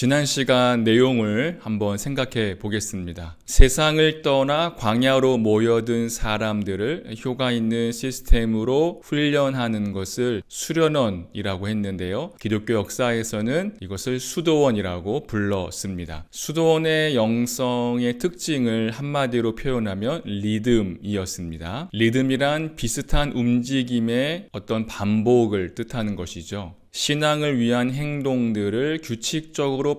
지난 시간 내용을 한번 생각해 보겠습니다. 세상을 떠나 광야로 모여든 사람들을 효과 있는 시스템으로 훈련하는 것을 수련원이라고 했는데요. 기독교 역사에서는 이것을 수도원이라고 불렀습니다. 수도원의 영성의 특징을 한마디로 표현하면 리듬이었습니다. 리듬이란 비슷한 움직임의 어떤 반복을 뜻하는 것이죠. 신앙을 위한 행동들을 규칙적으로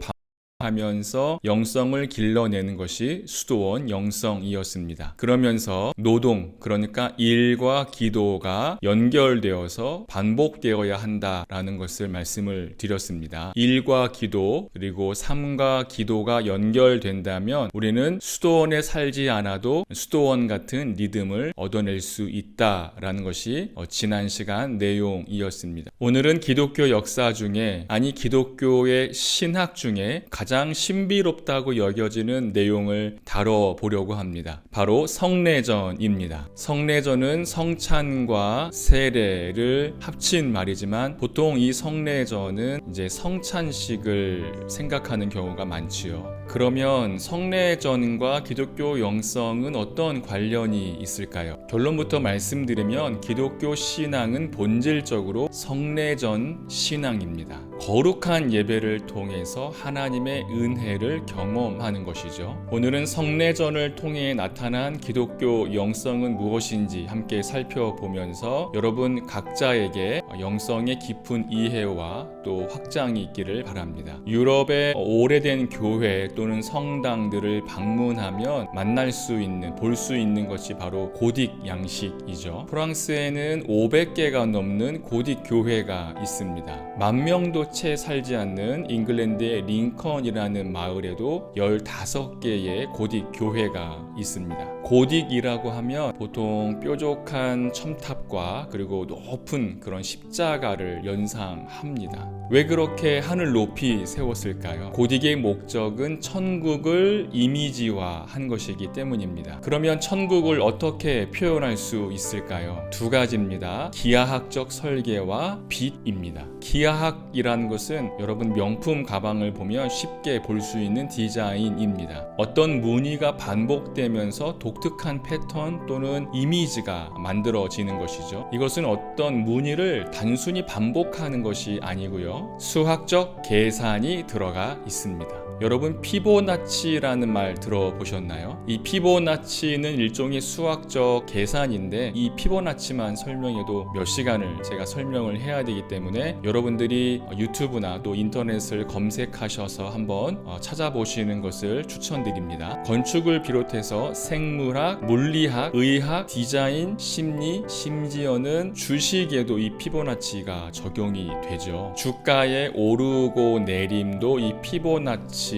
하면서 영성을 길러내는 것이 수도원 영성이었습니다. 그러면서 노동, 그러니까 일과 기도가 연결되어서 반복되어야 한다라는 것을 말씀을 드렸습니다. 일과 기도, 그리고 삶과 기도가 연결된다면 우리는 수도원에 살지 않아도 수도원 같은 리듬을 얻어낼 수 있다라는 것이 지난 시간 내용이었습니다. 오늘은 기독교 역사 중에, 기독교의 신학 중에 가장 신비롭다고 여겨지는 내용을 다뤄보려고 합니다. 바로 성례전입니다. 성례전은 성찬과 세례를 합친 말이지만 보통 이 성례전은 성찬식을 생각하는 경우가 많지요. 그러면 성례전과 기독교 영성은 어떤 관련이 있을까요? 결론부터 말씀드리면 기독교 신앙은 본질적으로 성례전 신앙입니다. 거룩한 예배를 통해서 하나님의 은혜를 경험하는 것이죠. 오늘은 성례전을 통해 나타난 기독교 영성은 무엇인지 함께 살펴보면서 여러분 각자에게 영성의 깊은 이해와 또 확장이 있기를 바랍니다. 유럽의 오래된 교회 또는 성당들을 방문하면 만날 수 있는, 볼 수 있는 것이 바로 고딕 양식이죠. 프랑스에는 500개가 넘는 고딕 교회가 있습니다. 10,000명도 채 살지 않는 잉글랜드의 링컨이라는 마을에도 15개의 고딕 교회가 있습니다. 고딕이라고 하면 보통 뾰족한 첨탑과 그리고 높은 그런 십자가를 연상합니다. 왜 그렇게 하늘 높이 세웠을까요? 고딕의 목적은 천국을 이미지화한 것이기 때문입니다. 그러면 천국을 어떻게 표현할 수 있을까요? 두 가지입니다. 기하학적 설계와 빛입니다. 기하학이라는 것은 여러분 명품 가방을 보면 쉽게 볼 수 있는 디자인입니다. 어떤 무늬가 반복되면서 독특한 패턴 또는 이미지가 만들어지는 것이죠. 이것은 어떤 무늬를 단순히 반복하는 것이 아니고요. 수학적 계산이 들어가 있습니다. 여러분 피보나치라는 말 들어보셨나요? 이 피보나치는 일종의 수학적 계산인데 이 피보나치만 설명해도 몇 시간을 제가 설명을 해야 되기 때문에 여러분들이 유튜브나 또 인터넷을 검색하셔서 한번 찾아보시는 것을 추천드립니다. 건축을 비롯해서 생물학, 물리학, 의학, 디자인, 심리, 심지어는 주식에도 이 피보나치가 적용이 되죠. 주가의 오르고 내림도 이 피보나치에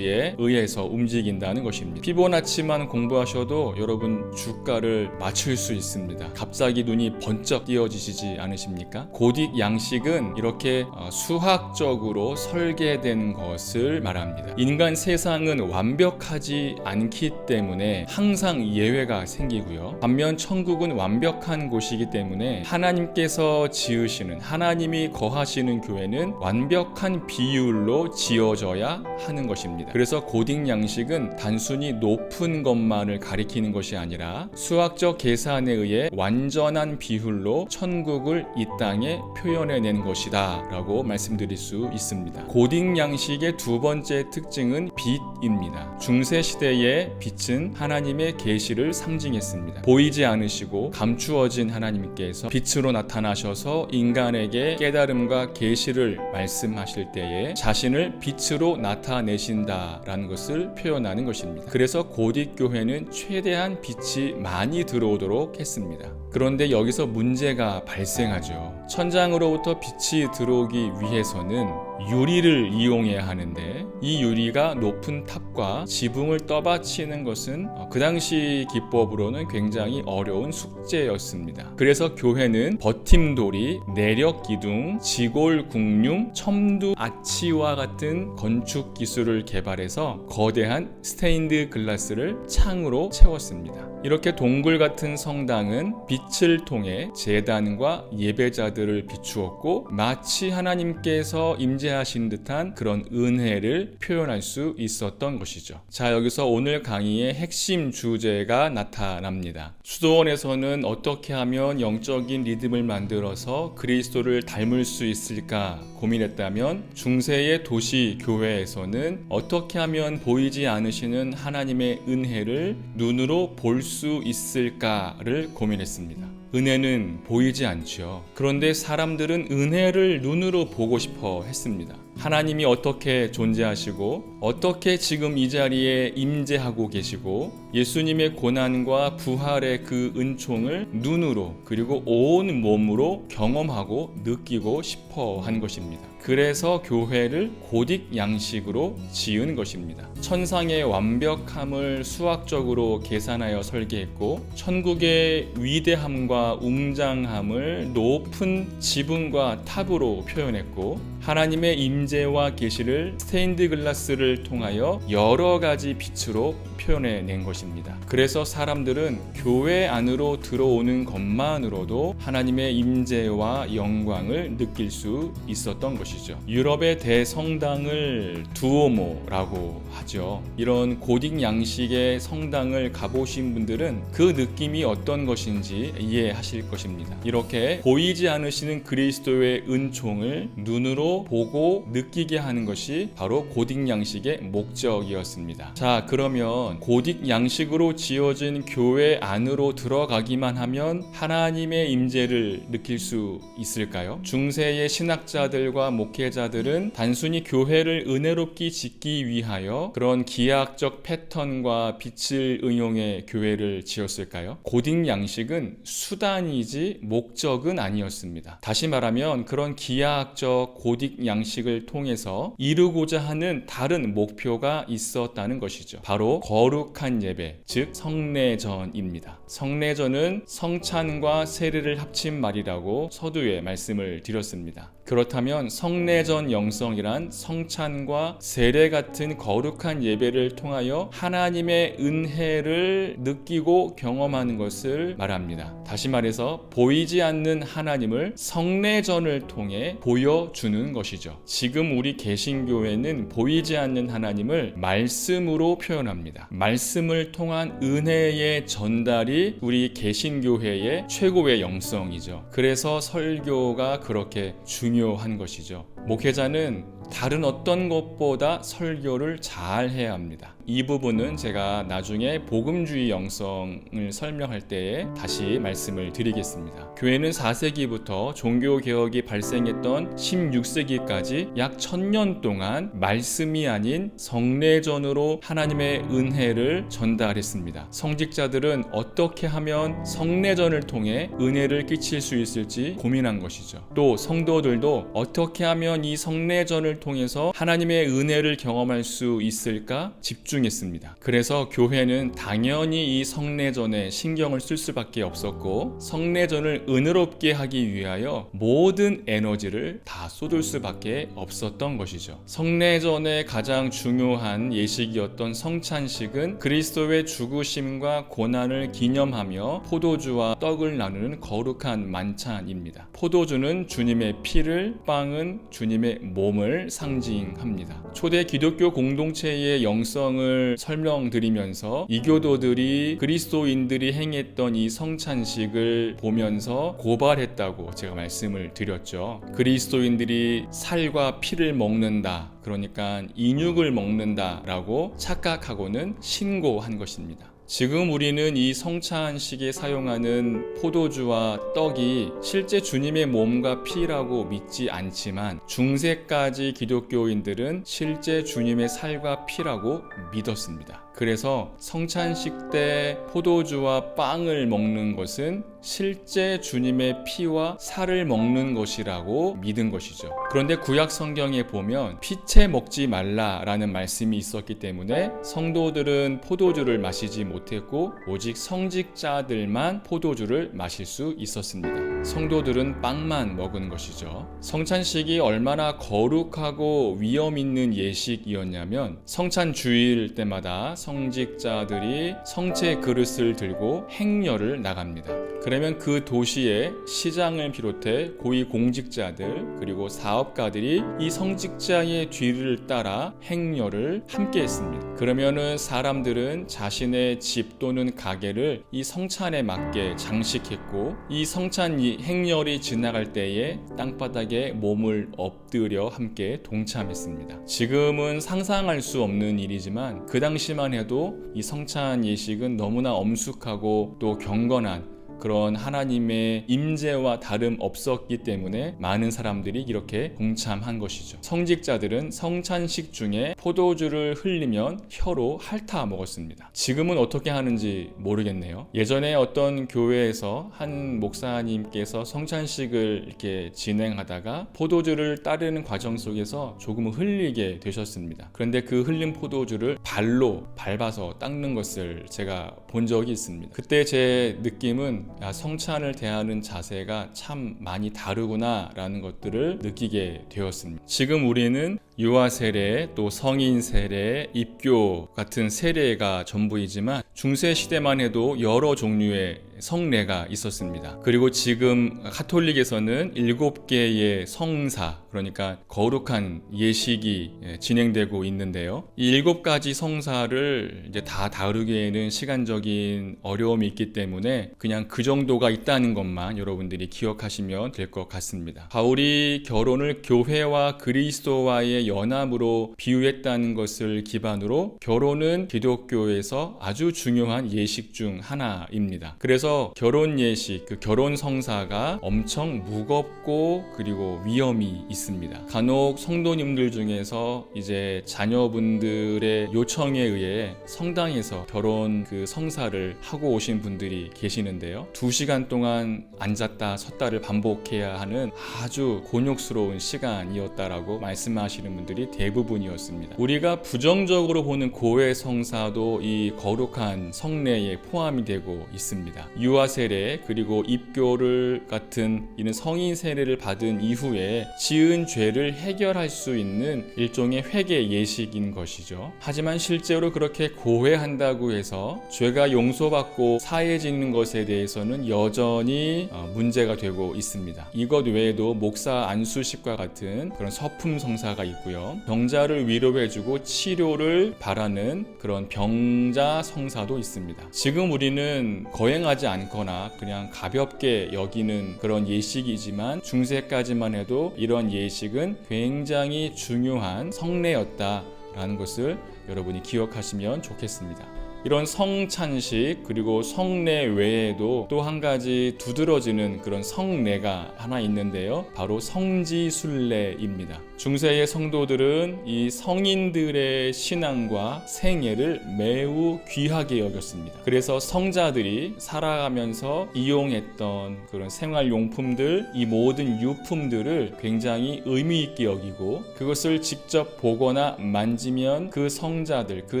의해서 움직인다는 것입니다. 피보나치만 공부하셔도 여러분 주가를 맞출 수 있습니다. 갑자기 눈이 번쩍 띄어지시지 않으십니까? 고딕 양식은 이렇게 수학적으로 설계된 것을 말합니다. 인간 세상은 완벽하지 않기 때문에 항상 예외가 생기고요. 반면 천국은 완벽한 곳이기 때문에 하나님께서 지으시는, 하나님이 거하시는 교회는 완벽한 비율로 지어져야 하는 것입니다. 그래서 고딕 양식은 단순히 높은 것만을 가리키는 것이 아니라 수학적 계산에 의해 완전한 비율로 천국을 이 땅에 표현해낸 것이다 라고 말씀드릴 수 있습니다. 고딕 양식의 두 번째 특징은 빛입니다. 중세시대의 빛은 하나님의 계시를 상징했습니다. 보이지 않으시고 감추어진 하나님께서 빛으로 나타나셔서 인간에게 깨달음과 계시를 말씀하실 때에 자신을 빛으로 나타내신다 라는 것을 표현하는 것입니다. 그래서 고딕 교회는 최대한 빛이 많이 들어오도록 했습니다. 그런데 여기서 문제가 발생하죠. 천장으로부터 빛이 들어오기 위해서는 유리를 이용해야 하는데 이 유리가 높은 탑과 지붕을 떠받치는 것은 그 당시 기법으로는 굉장히 어려운 숙제였습니다. 그래서 교회는 버팀돌이, 내력기둥, 지골국융, 첨두 아치와 같은 건축 기술을 개발해서 거대한 스테인드 글라스를 창으로 채웠습니다. 이렇게 동굴 같은 성당은 빛을 통해 제단과 예배자들을 비추었고 마치 하나님께서 임재 존재하신 듯한 그런 은혜를 표현할 수 있었던 것이죠. 자, 여기서 오늘 강의의 핵심 주제가 나타납니다. 수도원에서는 어떻게 하면 영적인 리듬을 만들어서 그리스도를 닮을 수 있을까 고민했다면, 중세의 도시 교회에서는 어떻게 하면 보이지 않으시는 하나님의 은혜를 눈으로 볼 수 있을까를 고민했습니다. 은혜는 보이지 않죠. 그런데 사람들은 은혜를 눈으로 보고 싶어 했습니다. 하나님이 어떻게 존재하시고 어떻게 지금 이 자리에 임재하고 계시고 예수님의 고난과 부활의 그 은총을 눈으로 그리고 온 몸으로 경험하고 느끼고 싶어 한 것입니다. 그래서 교회를 고딕 양식으로 지은 것입니다. 천상의 완벽함을 수학적으로 계산하여 설계했고, 천국의 위대함과 웅장함을 높은 지붕과 탑으로 표현했고, 하나님의 임재와 계시를 스테인드 글라스를 통하여 여러 가지 빛으로 표현해낸 것입니다. 그래서 사람들은 교회 안으로 들어오는 것만으로도 하나님의 임재와 영광을 느낄 수 있었던 것이죠. 유럽의 대성당을 두오모라고 하죠. 이런 고딕 양식의 성당을 가보신 분들은 그 느낌이 어떤 것인지 이해하실 것입니다. 이렇게 보이지 않으시는 그리스도의 은총을 눈으로 보고 느끼게 하는 것이 바로 고딕 양식의 목적이었습니다. 자, 그러면 고딕 양식으로 지어진 교회 안으로 들어가기만 하면 하나님의 임재를 느낄 수 있을까요? 중세의 신학자들과 목회자들은 단순히 교회를 은혜롭게 짓기 위하여 그런 기하학적 패턴과 빛을 응용해 교회를 지었을까요? 고딕 양식은 수단이지 목적은 아니었습니다. 다시 말하면 그런 기하학적 고딕 양식을 통해서 이루고자 하는 다른 목표가 있었다는 것이죠. 바로 거룩한 예배, 즉 성례전입니다. 성례전은 성찬과 세례를 합친 말이라고 서두에 말씀을 드렸습니다. 그렇다면 성례전 영성이란 성찬과 세례 같은 거룩한 예배를 통하여 하나님의 은혜를 느끼고 경험하는 것을 말합니다. 다시 말해서 보이지 않는 하나님을 성례전을 통해 보여주는 것이죠. 지금 우리 개신교회는 보이지 않는 하나님을 말씀으로 표현합니다. 말씀을 통한 은혜의 전달이 우리 개신교회의 최고의 영성이죠. 그래서 설교가 그렇게 중요한 것이죠. 목회자는 다른 어떤 것보다 설교를 잘 해야 합니다. 이 부분은 제가 나중에 복음주의 영성을 설명할 때에 다시 말씀을 드리겠습니다. 교회는 4세기부터 종교개혁이 발생했던 16세기까지 약 1000년 동안 말씀이 아닌 성례전으로 하나님의 은혜를 전달했습니다. 성직자들은 어떻게 하면 성례전을 통해 은혜를 끼칠 수 있을지 고민한 것이죠. 또 성도들도 어떻게 하면 이 성례전을 통해서 하나님의 은혜를 경험할 수 있을까 집중했습니다. 그래서 교회는 당연히 이 성례전에 신경을 쓸 수밖에 없었고, 성례전을 은혜롭게 하기 위하여 모든 에너지를 다 쏟을 수밖에 없었던 것이죠. 성례전의 가장 중요한 예식이었던 성찬식은 그리스도의 죽으심과 고난을 기념하며 포도주와 떡을 나누는 거룩한 만찬입니다. 포도주는 주님의 피를, 빵은 주님의 몸을 상징합니다. 초대 기독교 공동체의 영성을 설명드리면서 이교도들이 그리스도인들이 행했던 이 성찬식을 보면서 고발했다고 제가 말씀을 드렸죠. 그리스도인들이 살과 피를 먹는다, 그러니까 인육을 먹는다라고 착각하고는 신고한 것입니다. 지금 우리는 이 성찬식에 사용하는 포도주와 떡이 실제 주님의 몸과 피라고 믿지 않지만, 중세까지 기독교인들은 실제 주님의 살과 피라고 믿었습니다. 그래서 성찬식 때 포도주와 빵을 먹는 것은 실제 주님의 피와 살을 먹는 것이라고 믿은 것이죠. 그런데 구약 성경에 보면 피채 먹지 말라라는 말씀이 있었기 때문에 성도들은 포도주를 마시지 못했고 오직 성직자들만 포도주를 마실 수 있었습니다. 성도들은 빵만 먹은 것이죠. 성찬식이 얼마나 거룩하고 위험 있는 예식이었냐면 성찬 주일 때마다 성직자들이 성체 그릇을 들고 행렬을 나갑니다. 그러면 그 도시의 시장을 비롯해 고위공직자들 그리고 사업가들이 이 성직자의 뒤를 따라 행렬을 함께 했습니다. 그러면은 사람들은 자신의 집 또는 가게를 이 성찬에 맞게 장식했고 이 성찬 행렬이 지나갈 때에 땅바닥에 몸을 엎드려 함께 동참했습니다. 지금은 상상할 수 없는 일이지만 그 당시만 해도 이 성찬 예식은 너무나 엄숙하고 또 경건한 그런 하나님의 임재와 다름 없었기 때문에 많은 사람들이 이렇게 동참한 것이죠. 성직자들은 성찬식 중에 포도주를 흘리면 혀로 핥아 먹었습니다. 지금은 어떻게 하는지 모르겠네요. 예전에 어떤 교회에서 한 목사님께서 성찬식을 이렇게 진행하다가 포도주를 따르는 과정 속에서 조금 흘리게 되셨습니다. 그런데 그 흘린 포도주를 발로 밟아서 닦는 것을 제가 본 적이 있습니다. 그때 제 느낌은 성찬을 대하는 자세가 참 많이 다르구나 라는 것들을 느끼게 되었습니다. 지금 우리는 유아 세례, 또 성인 세례, 입교 같은 세례가 전부이지만 중세 시대만 해도 여러 종류의 성례가 있었습니다. 그리고 지금 가톨릭에서는 7개의 성사, 그러니까 거룩한 예식이 진행되고 있는데요. 이 7가지 성사를 이제 다 다루기에는 시간적인 어려움이 있기 때문에 그냥 그 정도가 있다는 것만 여러분들이 기억하시면 될 것 같습니다. 바울이 결혼을 교회와 그리스도와의 연합으로 비유했다는 것을 기반으로 결혼은 기독교에서 아주 중요한 예식 중 하나입니다. 그래서 결혼 예식, 그 결혼 성사가 엄청 무겁고 그리고 위험이 있습니다. 간혹 성도님들 중에서 이제 자녀분들의 요청에 의해 성당에서 결혼 그 성사를 하고 오신 분들이 계시는데요. 2시간 동안 앉았다 섰다를 반복해야 하는 아주 곤욕스러운 시간이었다라고 말씀하시는 분들이 대부분이었습니다. 우리가 부정적으로 보는 고해 성사도 이 거룩한 성례에 포함이 되고 있습니다. 유아 세례 그리고 입교를 같은 이런 성인 세례를 받은 이후에 지은 죄를 해결할 수 있는 일종의 회개 예식인 것이죠. 하지만 실제로 그렇게 고해한다고 해서 죄가 용서받고 사해지는 것에 대해서는 여전히 문제가 되고 있습니다. 이것 외에도 목사 안수식과 같은 그런 서품 성사가 있고요. 병자를 위로해주고 치료를 바라는 그런 병자 성사도 있습니다. 지금 우리는 거행하지 않거나 그냥 가볍게 여기는 그런 예식이지만 중세까지만 해도 이런 예식은 굉장히 중요한 성례였다라는 것을 여러분이 기억하시면 좋겠습니다. 이런 성찬식 그리고 성례 외에도 또 한 가지 두드러지는 그런 성례가 하나 있는데요. 바로 성지순례입니다. 중세의 성도들은 이 성인들의 신앙과 생애를 매우 귀하게 여겼습니다. 그래서 성자들이 살아가면서 이용했던 그런 생활용품들, 이 모든 유품들을 굉장히 의미 있게 여기고 그것을 직접 보거나 만지면 그 성자들, 그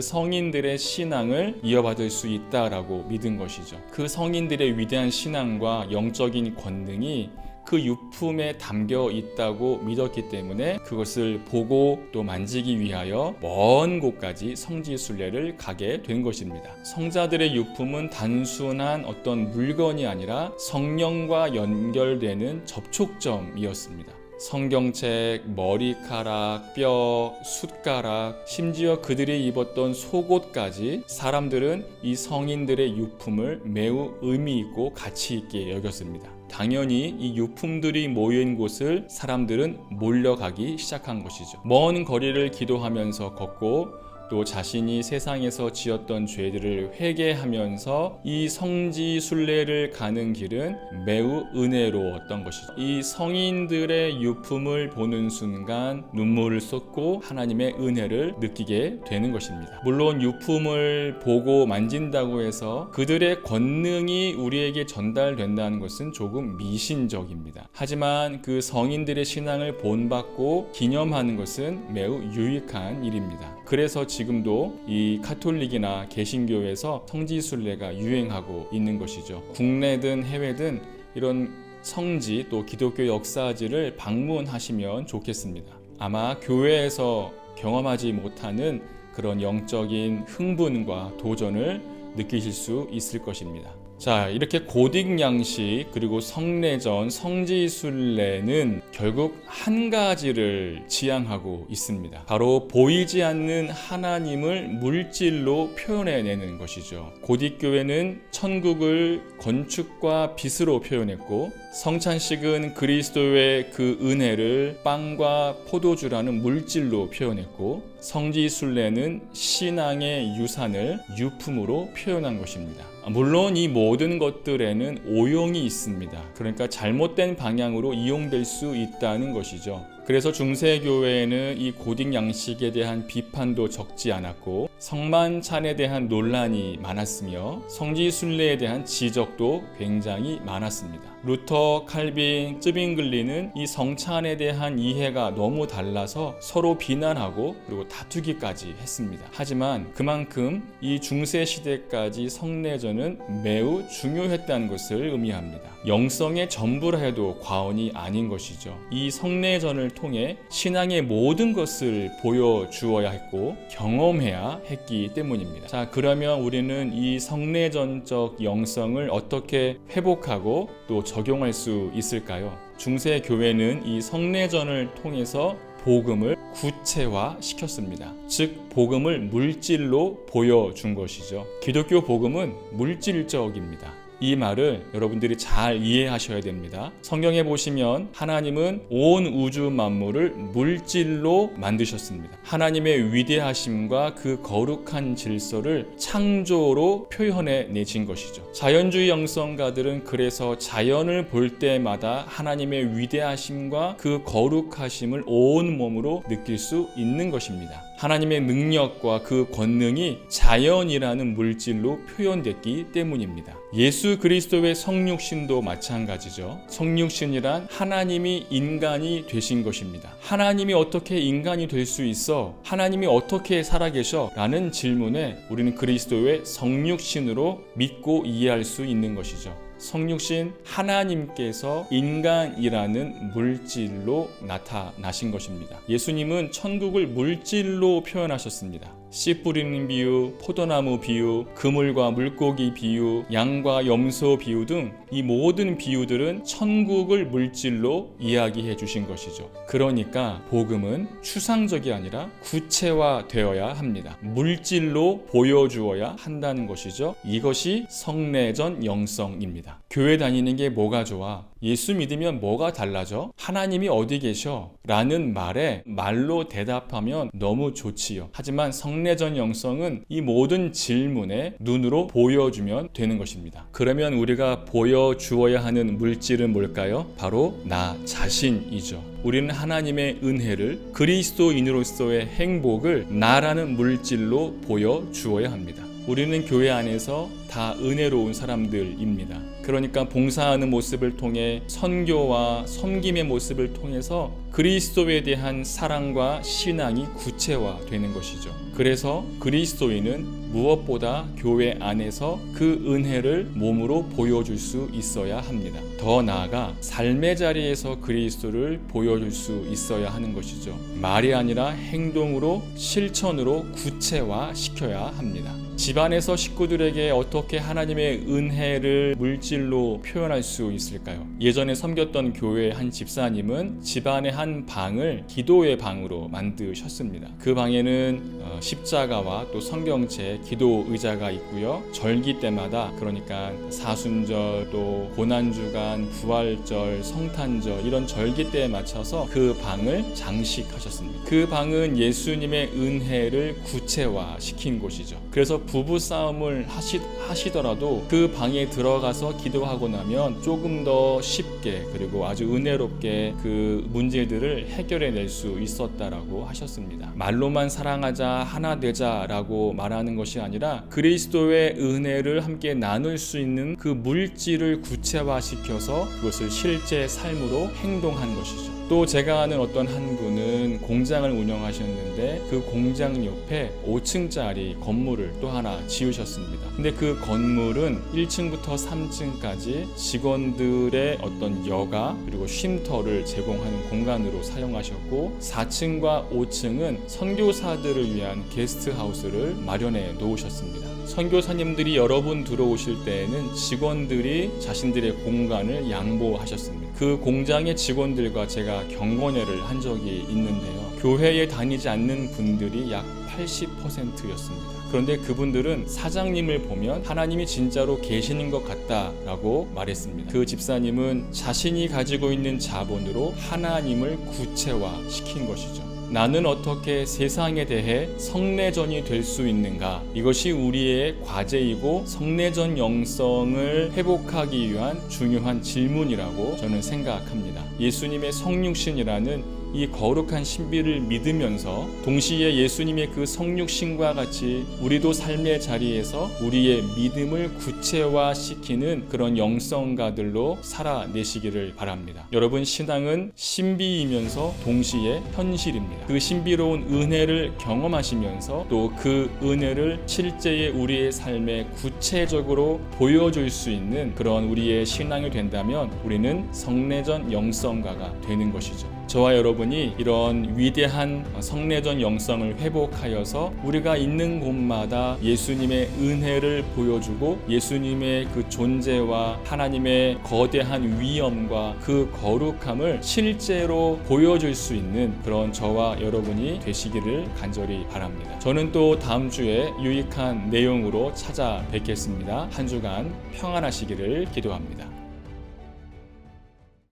성인들의 신앙을 이어받을 수 있다라고 믿은 것이죠. 그 성인들의 위대한 신앙과 영적인 권능이 그 유품에 담겨 있다고 믿었기 때문에 그것을 보고 또 만지기 위하여 먼 곳까지 성지순례를 가게 된 것입니다. 성자들의 유품은 단순한 어떤 물건이 아니라 성령과 연결되는 접촉점이었습니다. 성경책, 머리카락, 뼈, 숟가락, 심지어 그들이 입었던 속옷까지 사람들은 이 성인들의 유품을 매우 의미 있고 가치 있게 여겼습니다. 당연히 이 유품들이 모인 곳을 사람들은 몰려가기 시작한 것이죠. 먼 거리를 기도하면서 걷고 또 자신이 세상에서 지었던 죄들을 회개하면서 이 성지 순례를 가는 길은 매우 은혜로웠던 것이죠. 이 성인들의 유품을 보는 순간 눈물을 쏟고 하나님의 은혜를 느끼게 되는 것입니다. 물론 유품을 보고 만진다고 해서 그들의 권능이 우리에게 전달된다는 것은 조금 미신적입니다. 하지만 그 성인들의 신앙을 본받고 기념하는 것은 매우 유익한 일입니다. 그래서 지금도 이 가톨릭이나 개신교에서 성지순례가 유행하고 있는 것이죠. 국내든 해외든 이런 성지 또 기독교 역사지를 방문하시면 좋겠습니다. 아마 교회에서 경험하지 못하는 그런 영적인 흥분과 도전을 느끼실 수 있을 것입니다. 자, 이렇게 고딕 양식 그리고 성례전, 성지순례는 결국 한 가지를 지향하고 있습니다. 바로 보이지 않는 하나님을 물질로 표현해내는 것이죠. 고딕교회는 천국을 건축과 빛으로 표현했고, 성찬식은 그리스도의 그 은혜를 빵과 포도주라는 물질로 표현했고, 성지순례는 신앙의 유산을 유품으로 표현한 것입니다. 물론 이 모든 것들에는 오용이 있습니다. 그러니까 잘못된 방향으로 이용될 수 있다는 것이죠. 그래서 중세교회에는 이 고딕 양식에 대한 비판도 적지 않았고, 성만찬에 대한 논란이 많았으며 성지순례에 대한 지적도 굉장히 많았습니다. 루터, 칼빈, 쯔빙글리는 이 성찬에 대한 이해가 너무 달라서 서로 비난하고 그리고 다투기까지 했습니다. 하지만 그만큼 이 중세 시대까지 성례전은 매우 중요했다는 것을 의미합니다. 영성의 전부라 해도 과언이 아닌 것이죠. 이 성례전을 통해 신앙의 모든 것을 보여주어야 했고 경험해야 했기 때문입니다. 자, 그러면 우리는 이 성례전적 영성을 어떻게 회복하고 또 적용할 수 있을까요? 중세 교회는 이 성례전을 통해서 복음을 구체화 시켰습니다. 즉 복음을 물질로 보여준 것이죠. 기독교 복음은 물질적입니다. 이 말을 여러분들이 잘 이해하셔야 됩니다. 성경에 보시면 하나님은 온 우주 만물을 물질로 만드셨습니다. 하나님의 위대하심과 그 거룩한 질서를 창조로 표현해 내신 것이죠. 자연주의 영성가들은 그래서 자연을 볼 때마다 하나님의 위대하심과 그 거룩하심을 온 몸으로 느낄 수 있는 것입니다. 하나님의 능력과 그 권능이 자연이라는 물질로 표현됐기 때문입니다. 예수 그리스도의 성육신도 마찬가지죠. 성육신이란 하나님이 인간이 되신 것입니다. 하나님이 어떻게 인간이 될 수 있어? 하나님이 어떻게 살아계셔? 라는 질문에 우리는 그리스도의 성육신으로 믿고 이해할 수 있는 것이죠. 성육신, 하나님께서 인간이라는 물질로 나타나신 것입니다. 예수님은 천국을 물질로 표현하셨습니다. 씨 뿌리는 비유, 포도나무 비유, 그물과 물고기 비유, 양과 염소 비유 등 이 모든 비유들은 천국을 물질로 이야기해 주신 것이죠. 그러니까 복음은 추상적이 아니라 구체화되어야 합니다. 물질로 보여주어야 한다는 것이죠. 이것이 성례전 영성입니다. 교회 다니는 게 뭐가 좋아? 예수 믿으면 뭐가 달라져? 하나님이 어디 계셔? 라는 말에 말로 대답하면 너무 좋지요. 하지만 성례전 영성은 이 모든 질문에 눈으로 보여주면 되는 것입니다. 그러면 우리가 보여주어야 하는 물질은 뭘까요? 바로 나 자신이죠. 우리는 하나님의 은혜를, 그리스도인으로서의 행복을 나라는 물질로 보여주어야 합니다. 우리는 교회 안에서 다 은혜로운 사람들입니다. 그러니까 봉사하는 모습을 통해 선교와 섬김의 모습을 통해서 그리스도에 대한 사랑과 신앙이 구체화되는 것이죠. 그래서 그리스도인은 무엇보다 교회 안에서 그 은혜를 몸으로 보여줄 수 있어야 합니다. 더 나아가 삶의 자리에서 그리스도를 보여줄 수 있어야 하는 것이죠. 말이 아니라 행동으로, 실천으로 구체화시켜야 합니다. 집안에서 식구들에게 어떻게 하나님의 은혜를 물질로 표현할 수 있을까요? 예전에 섬겼던 교회의 한 집사님은 집안의 한 방을 기도의 방으로 만드셨습니다. 그 방에는 십자가와 또 성경책, 기도 의자가 있고요. 절기 때마다, 그러니까 사순절, 또 고난주간, 부활절, 성탄절 이런 절기 때에 맞춰서 그 방을 장식하셨습니다. 그 방은 예수님의 은혜를 구체화시킨 곳이죠. 그래서 부부 싸움을 하시더라도 그 방에 들어가서 기도하고 나면 조금 더 쉽게 그리고 아주 은혜롭게 그 문제들을 해결해낼 수 있었다라고 하셨습니다. 말로만 사랑하자, 하나 되자라고 말하는 것이 아니라 그리스도의 은혜를 함께 나눌 수 있는 그 물질을 구체화시켜서 그것을 실제 삶으로 행동한 것이죠. 또 제가 아는 어떤 한 분은 공장을 운영하셨는데 그 공장 옆에 5층짜리 건물을 또 하나 지으셨습니다. 근데 그 건물은 1층부터 3층까지 직원들의 어떤 여가 그리고 쉼터를 제공하는 공간으로 사용하셨고 4층과 5층은 선교사들을 위한 게스트하우스를 마련해 놓으셨습니다. 선교사님들이 여러 분 들어오실 때에는 직원들이 자신들의 공간을 양보하셨습니다. 그 공장의 직원들과 제가 경건회를 한 적이 있는데요. 교회에 다니지 않는 분들이 약 80%였습니다. 그런데 그분들은 사장님을 보면 하나님이 진짜로 계시는 것 같다라고 말했습니다. 그 집사님은 자신이 가지고 있는 자본으로 하나님을 구체화시킨 것이죠. 나는 어떻게 세상에 대해 성내전이 될 수 있는가? 이것이 우리의 과제이고 성내전 영성을 회복하기 위한 중요한 질문이라고 저는 생각합니다. 예수님의 성육신이라는 이 거룩한 신비를 믿으면서 동시에 예수님의 그 성육신과 같이 우리도 삶의 자리에서 우리의 믿음을 구체화시키는 그런 영성가들로 살아내시기를 바랍니다. 여러분, 신앙은 신비이면서 동시에 현실입니다. 그 신비로운 은혜를 경험하시면서 또 그 은혜를 실제의 우리의 삶에 구체적으로 보여줄 수 있는 그런 우리의 신앙이 된다면 우리는 성내전 영성가가 되는 것이죠. 저와 여러분이 이런 위대한 성내전 영성을 회복하여서 우리가 있는 곳마다 예수님의 은혜를 보여주고 예수님의 그 존재와 하나님의 거대한 위엄과 그 거룩함을 실제로 보여줄 수 있는 그런 저와 여러분이 되시기를 간절히 바랍니다. 저는 또 다음 주에 유익한 내용으로 찾아뵙겠습니다. 한 주간 평안하시기를 기도합니다.